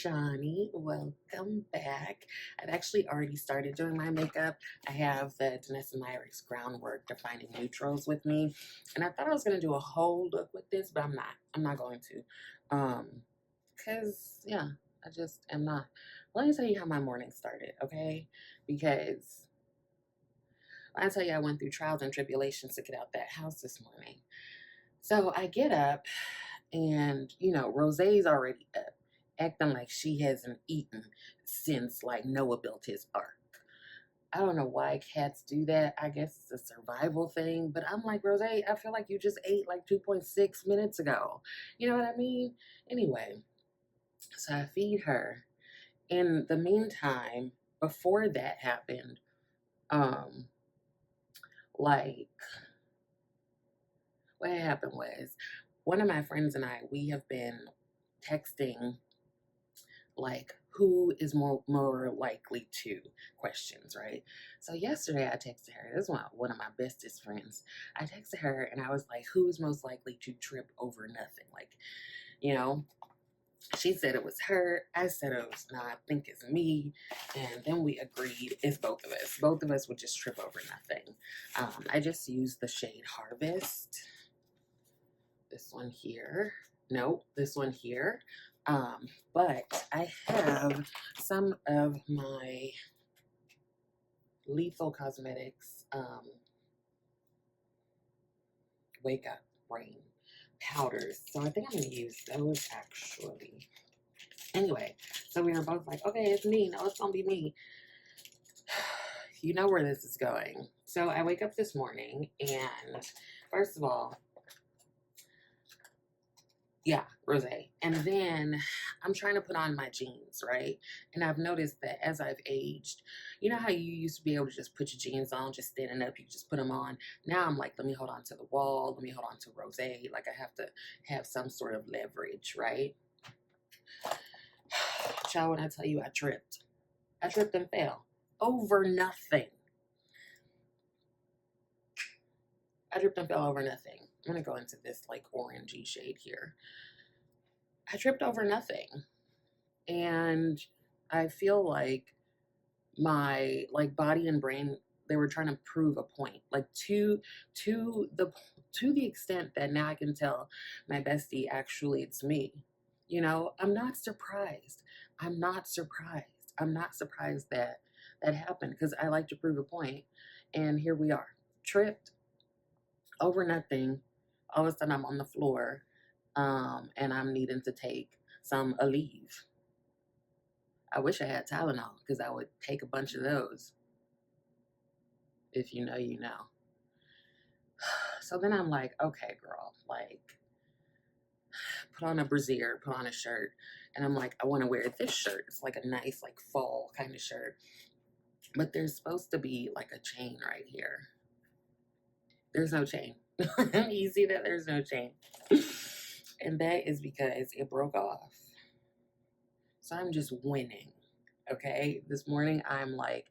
Shawnee. Welcome back. I've actually already started doing my makeup. I have the Danessa Myricks Groundwork Defining Neutrals with me. And I thought I was going to do a whole look with this, but I'm not. I'm not going to. Because, yeah, I just am not. Let me tell you how my morning started, okay? Because I tell you, I went through trials and tribulations to get out that house this morning. So I get up, and, Rosé's already up, acting like she hasn't eaten since, like, Noah built his ark. I don't know why cats do that. I guess it's a survival thing. But I'm like, Rosé, I feel like you just ate like 2.6 minutes ago. You know what I mean? Anyway, so I feed her. In the meantime, before that happened, like, what happened was one of my friends and I, we have been texting, like, who is more likely to questions, right? So yesterday I texted her. This is one of my bestest friends. I texted her and I was like, who's most likely to trip over nothing? Like, you know, she said it was her. I said it was not. I think it's me. And then we agreed it's both of us. Both of us would just trip over nothing. I just used the shade Harvest. This one here. No, this one here. But I have some of my Lethal Cosmetics Wake Up Brain powders. So I think I'm going to use those actually. Anyway, so we were both like, okay, it's me. No, it's going to be me. You know where this is going. So I wake up this morning and first of all, yeah, rosé. And then I'm trying to put on my jeans, right? And I've noticed that as I've aged, you know how you used to be able to just put your jeans on, just standing up, you just put them on. Now I'm like, let me hold on to the wall, let me hold on to rosé. Like I have to have some sort of leverage, right? Child, when I tell you I tripped and fell over nothing. I tripped and fell over nothing. I'm gonna go into this like orangey shade here. I tripped over nothing. And I feel like my like body and brain, they were trying to prove a point. Like to the extent that now I can tell my bestie actually it's me. I'm not surprised. I'm not surprised. I'm not surprised that that happened because I like to prove a point. And here we are. Tripped over nothing. All of a sudden I'm on the floor, and I'm needing to take some Aleve. I wish I had Tylenol because I would take a bunch of those. If you know, you know. So then I'm like, okay, girl, like, put on a brassiere, put on a shirt. And I'm like, I want to wear this shirt. It's like a nice, like, fall kind of shirt. But there's supposed to be, like, a chain right here. There's no chain. You see that? There's no chain. And that is because it broke off. So I'm just winning. Okay, this morning I'm like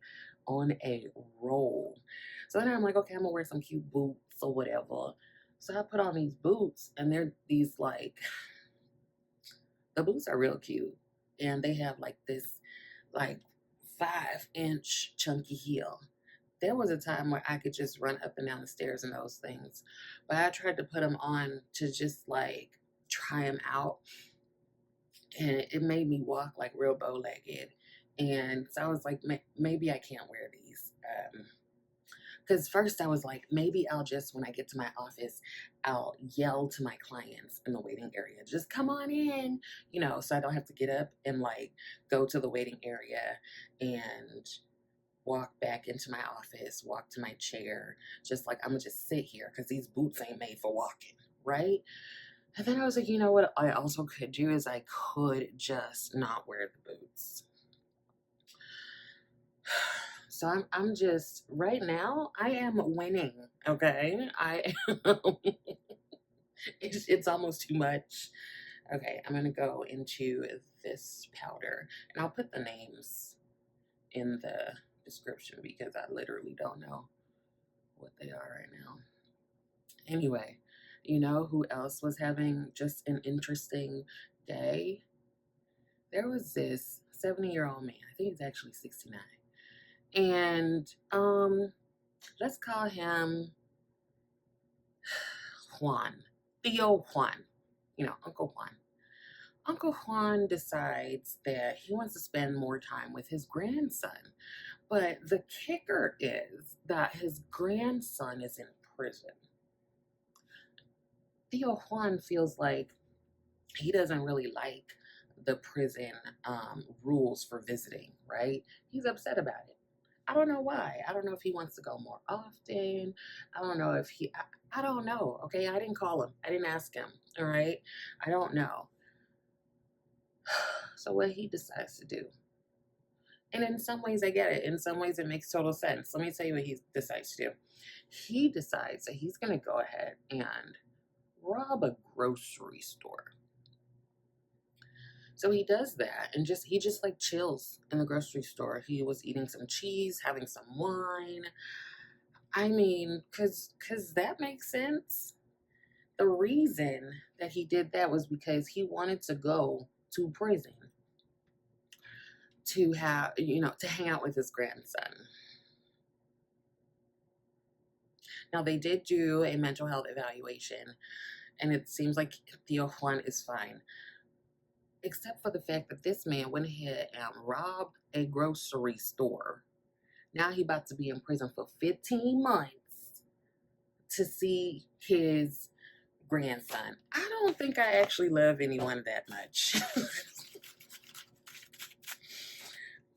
on a roll. So then I'm like, okay, I'm gonna wear some cute boots or whatever. So I put on these boots, and they're these like, the boots are real cute, and they have like this like 5-inch chunky heel. There was a time where I could just run up and down the stairs in those things, but I tried to put them on to just like try them out, and it made me walk like real bow-legged. And so I was like, maybe I can't wear these. Because first I was like, maybe I'll just, when I get to my office, I'll yell to my clients in the waiting area, just come on in, so I don't have to get up and like go to the waiting area and walk back into my office, walk to my chair, just like, I'm gonna just sit here because these boots ain't made for walking, right? And then I was like, you know what I also could do is I could just not wear the boots. So I'm just, right now, I am winning, okay? It's almost too much. Okay, I'm gonna go into this powder, and I'll put the names in the description because I literally don't know what they are right now. Anyway, you know who else was having just an interesting day? There was this 70-year-old man. I think he's actually 69. And let's call him Juan. Theo Juan. Uncle Juan. Uncle Juan decides that he wants to spend more time with his grandson. But the kicker is that his grandson is in prison. Theo Juan feels like he doesn't really like the prison rules for visiting, right? He's upset about it. I don't know why. I don't know if he wants to go more often. I don't know if I don't know. Okay. I didn't call him. I didn't ask him. All right. I don't know. So what he decides to do. And in some ways I get it. In some ways it makes total sense. Let me tell you what he decides to do. He decides that he's going to go ahead and rob a grocery store. So he does that and he just like chills in the grocery store. He was eating some cheese, having some wine. I mean, cause that makes sense. The reason that he did that was because he wanted to go to prison to to hang out with his grandson. Now they did do a mental health evaluation and it seems like Theo Juan is fine. Except for the fact that this man went ahead and robbed a grocery store. Now he about to be in prison for 15 months to see his grandson. I don't think I actually love anyone that much.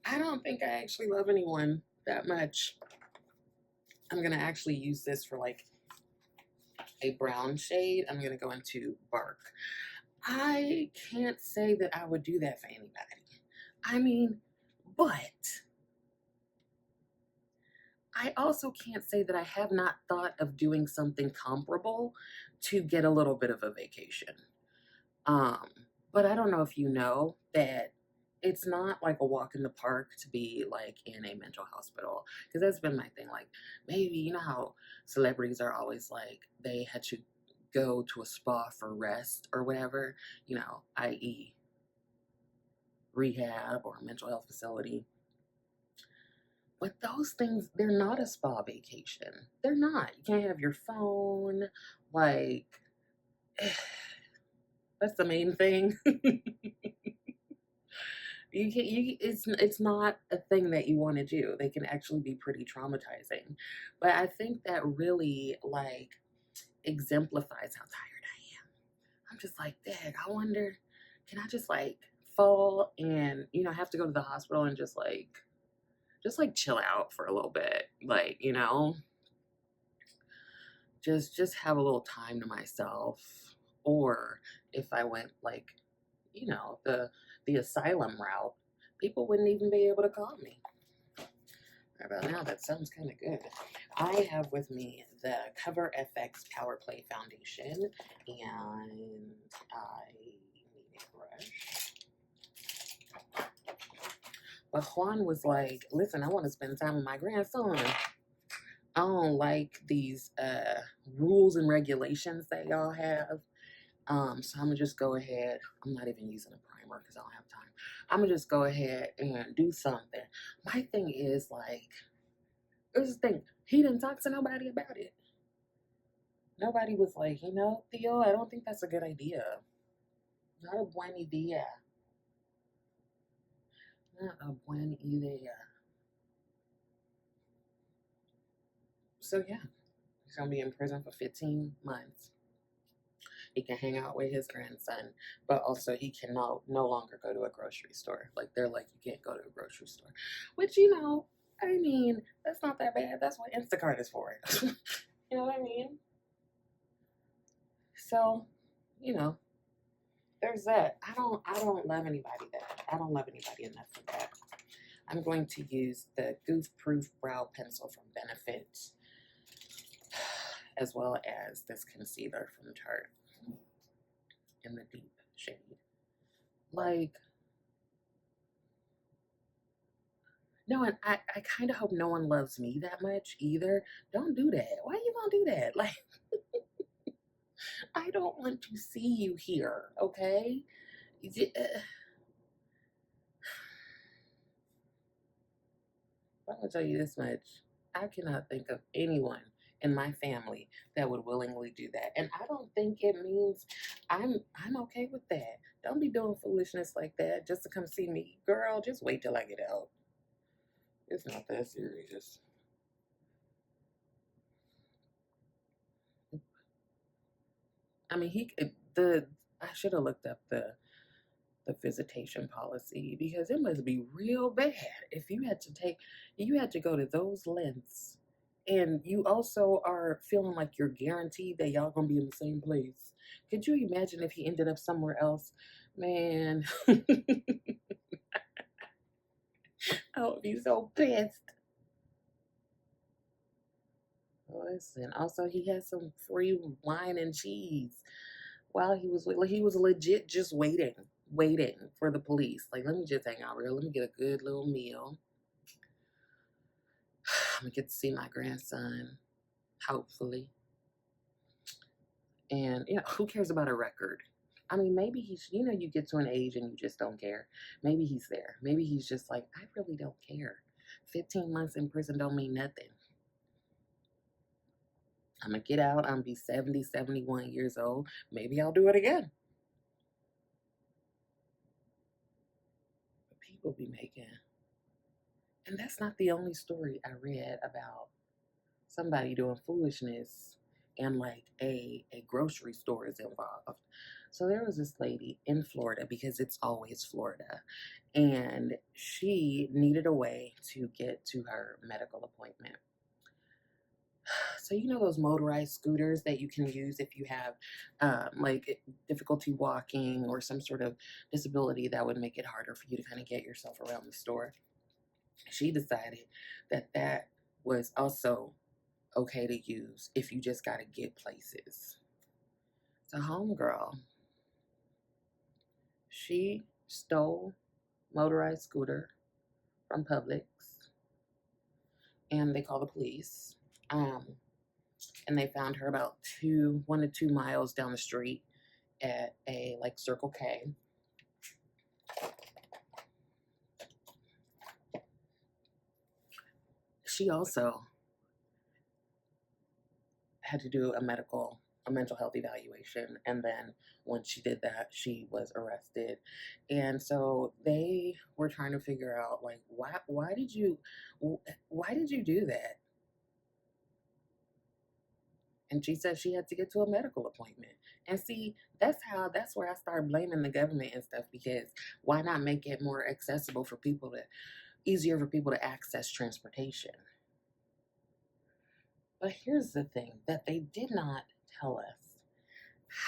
I don't think I actually love anyone that much. I'm going to actually use this for like a brown shade. I'm going to go into Bark. I can't say that I would do that for anybody. I mean, but I also can't say that I have not thought of doing something comparable to get a little bit of a vacation. But I don't know if you know that it's not like a walk in the park to be like in a mental hospital. Because that's been my thing. Like, maybe, you know how celebrities are always like, they had to go to a spa for rest or whatever, i.e. rehab or mental health facility. But those things, they're not a spa vacation. They're not. You can't have your phone. Like, that's the main thing. It's not a thing that you want to do. They can actually be pretty traumatizing. But I think that really like exemplifies how tired I am. I'm just like, dang, I wonder, can I just like fall and, have to go to the hospital and just like chill out for a little bit. Like, just have a little time to myself. Or if I went like, the asylum route, people wouldn't even be able to call me. Right about now, that sounds kind of good. I have with me the CoverFX PowerPlay foundation, and I need a brush. But Juan was like, listen, I want to spend time with my grandson. I don't like these rules and regulations that y'all have. So I'm going to just go ahead. I'm not even using a primer because I don't have time. I'm going to just go ahead and do something. My thing is like, here's the thing. He didn't talk to nobody about it. Nobody was like, Theo, I don't think that's a good idea. Not a buena idea. Not a buena idea. So yeah, he's going to be in prison for 15 months. He can hang out with his grandson, but also he can no longer go to a grocery store. Like, they're like, you can't go to a grocery store. Which, I mean, that's not that bad. That's what Instacart is for. You know what I mean? So, there's that. I don't love anybody that. I don't love anybody enough for that. I'm going to use the Goof Proof Brow Pencil from Benefit, as well as this concealer from Tarte in the deep shade. Like, no, and I kind of hope no one loves me that much either. Don't do that. Why you gonna do that? Like, I don't want to see you here, okay? I'm gonna tell you this much. I cannot think of anyone in my family that would willingly do that. And I don't think it means I'm okay with that. Don't be doing foolishness like that just to come see me. Girl, just wait till I get out. It's not that serious. I mean, I should have looked up the visitation policy because it must be real bad if you had to go to those lengths, and you also are feeling like you're guaranteed that y'all gonna be in the same place. Could you imagine if he ended up somewhere else? Man, I would be so pissed. Listen, also he had some free wine and cheese while he was legit just waiting for the police. Like, let me just hang out real. Let me get a good little meal. I'm gonna get to see my grandson, hopefully. And who cares about a record? I mean, maybe he's, you get to an age and you just don't care. Maybe he's there. Maybe he's just like, I really don't care. 15 months in prison don't mean nothing. I'm gonna get out. I'm gonna be 70, 71 years old. Maybe I'll do it again. But people be making. And that's not the only story I read about somebody doing foolishness and like a grocery store is involved. So there was this lady in Florida, because it's always Florida, and she needed a way to get to her medical appointment. So those motorized scooters that you can use if you have like difficulty walking or some sort of disability that would make it harder for you to kind of get yourself around the store. She decided that was also okay to use if you just got to get places. So homegirl, she stole motorized scooter from Publix, and they called the police. And they found her about 1 to 2 miles down the street at a like Circle K. She also had to do a mental health evaluation, and then once she did that, she was arrested. And so they were trying to figure out, like, why did you do that? And she said she had to get to a medical appointment. And see, that's where I start blaming the government and stuff, because why not make it more accessible for people easier for people to access transportation? But here's the thing that they did not tell us.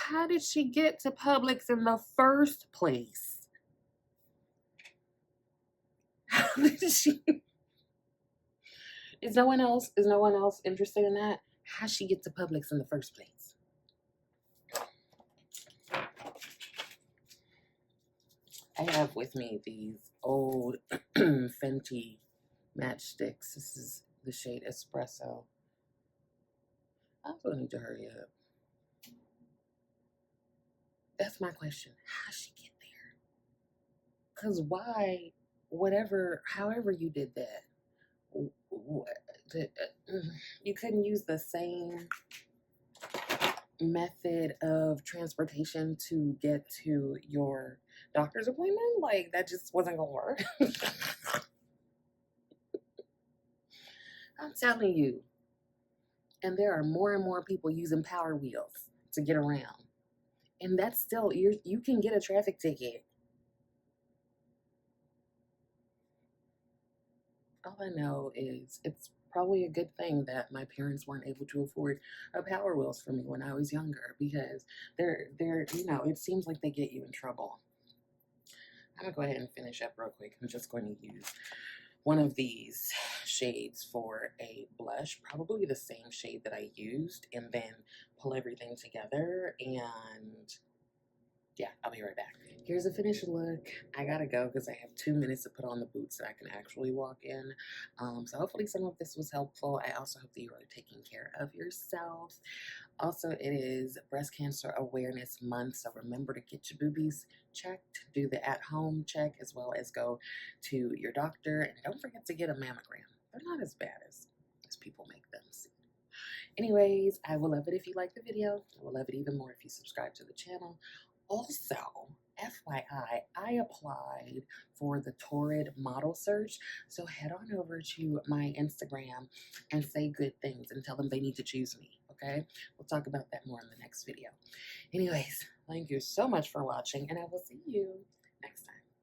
How did she get to Publix in the first place? How did she? Is no one else interested in that? How she get to Publix in the first place? I have with me these old Fenty matchsticks. This is the shade Espresso. I also need to hurry up. That's my question. How she get there? Because why, however you did that, you couldn't use the same method of transportation to get to your doctor's appointment? Like, that just wasn't gonna work. I'm telling you. And there are more and more people using Power Wheels to get around. And that's still, you can get a traffic ticket. All I know is it's probably a good thing that my parents weren't able to afford a Power Wheels for me when I was younger, because they're it seems like they get you in trouble. I'm gonna go ahead and finish up real quick. I'm just going to use one of these shades for a blush, probably the same shade that I used, and then pull everything together and yeah, I'll be right back. Here's a finished look. I gotta go because I have 2 minutes to put on the boots that I can actually walk in. So hopefully some of this was helpful. I also hope that you are taking care of yourself. Also, it is Breast Cancer Awareness Month, so remember to get your boobies checked, do the at-home check, as well as go to your doctor, and don't forget to get a mammogram. They're not as bad as people make them seem. Anyways, I will love it if you like the video. I will love it even more if you subscribe to the channel. Also, FYI, I applied for the Torrid model search, so head on over to my Instagram and say good things and tell them they need to choose me, okay? We'll talk about that more in the next video. Anyways, thank you so much for watching, and I will see you next time.